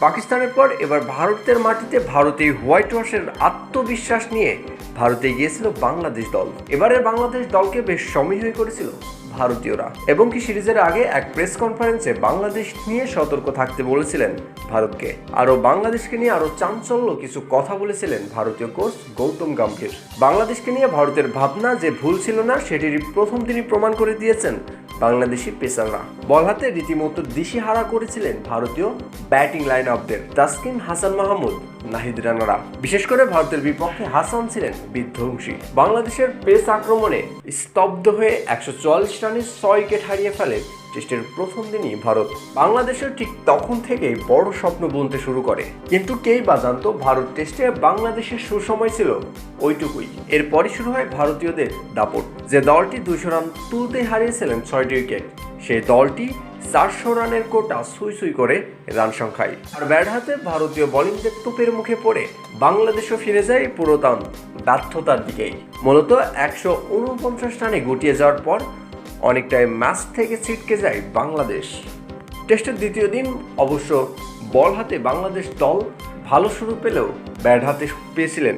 পাকিস্তানের পর এবার ভারতের মাটিতে ভারতে হোয়াইট ওয়াশের আত্মবিশ্বাস নিয়ে ভারতে গিয়েছিল বাংলাদেশ দল। এবারের বাংলাদেশ দলকে বেশ সমীহ করেছিল ভারতীয়রা, এবং কি সিরিজের আগে এক প্রেস কনফারেন্সে বাংলাদেশ নিয়ে সতর্ক থাকতে বলেছিলেন ভারতকে। বাংলাদেশকে নিয়ে আরো চাঞ্চল্য কিছু কথা বলেছিলেন ভারতীয় কোচ গৌতম গম্ভীর। বাংলাদেশকে নিয়ে ভারতের ভাবনা যে ভুল ছিল না সেটির প্রথম তিনি প্রমাণ করে দিয়েছেন বাংলাদেশি পেসাররা। বল হাতে রীতিমতো দিশেহারা করেছিলেন ভারতীয় ব্যাটিং লাইন আপদের তাসকিন, হাসান মাহমুদ, নাহিদ রানারা। বিশেষ করে ভারতের বিপক্ষে হাসান ছিলেন বিধ্বংসী। বাংলাদেশের পেস আক্রমণে স্তব্ধ হয়ে 144 রানে 6 উইকেট হারিয়ে ফেলে টেস্টের প্রথম দিনই ভারত। বাংলাদেশের ঠিক তখন থেকেই বড় স্বপ্ন বুনতে শুরু করে, কিন্তু কেই বা জানতো ভারত টেস্টে বাংলাদেশের সুসময় ছিল ওইটুকুই। এরপরই শুরু হয় ভারতীয়দের দাপট। যে দলটি 200 রান তুলতে হারিয়েছিলেন 6টি উইকেট, সেই দলটি 400 রানের কোটা সুই করে রান সংখ্যায়। আর ব্যাট হাতে ভারতীয় বোলিংদের তোপের মুখে পড়ে বাংলাদেশও ফিরে যায় পুরোটান ব্যর্থতার দিকেই। মূলত 149 রানে গুটিয়ে যাওয়ার পর অনেকটাই ম্যাচ থেকে ছিটকে যায় বাংলাদেশ। টেস্টের দ্বিতীয় দিন অবশ্য বল হাতে বাংলাদেশ দল ভালো শুরু পেলেও ব্যাট হাতে পেয়েছিলেন,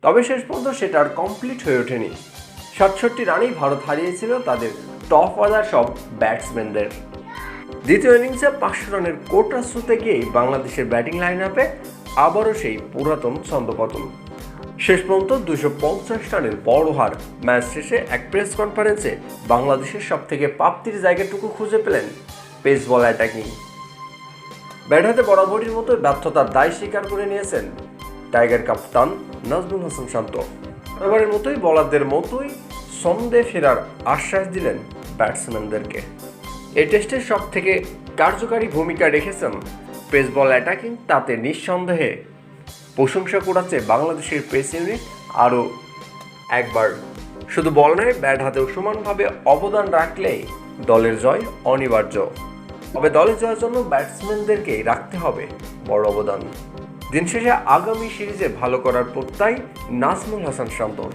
তবে শেষ পর্যন্ত সেটা আর কমপ্লিট হয়ে ওঠেনি। 67 রানেই ভারত হারিয়েছিল তাদের টপ অর্ডার সব ব্যাটসম্যানদের। দ্বিতীয় ইনিংসে 500 রানের কোটা ছুঁতে গিয়েই বাংলাদেশের ব্যাটিং লাইন আপে আবারও সেই পুরাতন ছন্দপতন। শেষ পর্যন্ত 250 রানের বড় হার। ম্যাচ শেষে এক প্রেস কনফারেন্সে বাংলাদেশের সব থেকে প্রাপ্তির জায়গাটুকু খুঁজে পেলেন পেস বল অ্যাটাকিং। ব্যাট হাতে বরাবরের মতো ব্যর্থতার দায় স্বীকার করে নিয়েছেন টাইগার কাপ্তান নাজমুল হাসান শান্ত। এবারের মতোই বলারদের মতোই ছন্দে ফেরার আশ্বাস দিলেন ব্যাটসম্যানদেরকে। এই টেস্টের সব থেকে কার্যকারী ভূমিকা রেখেছেন পেস বল অ্যাটাকিং, তাতে নিঃসন্দেহে প্রশংসা করেছে বাংলাদেশের পেস ইউনিট। আরও একবার শুধু বল নয়, ব্যাট হাতেও সমানভাবে অবদান রাখলেই দলের জয় অনিবার্য। তবে দলের জয়ের জন্য ব্যাটসম্যানদেরকেই রাখতে হবে বড় অবদান। দিন শেষে আগামী সিরিজে ভালো করার প্রত্যয় নাজমুল হাসান শান্তর।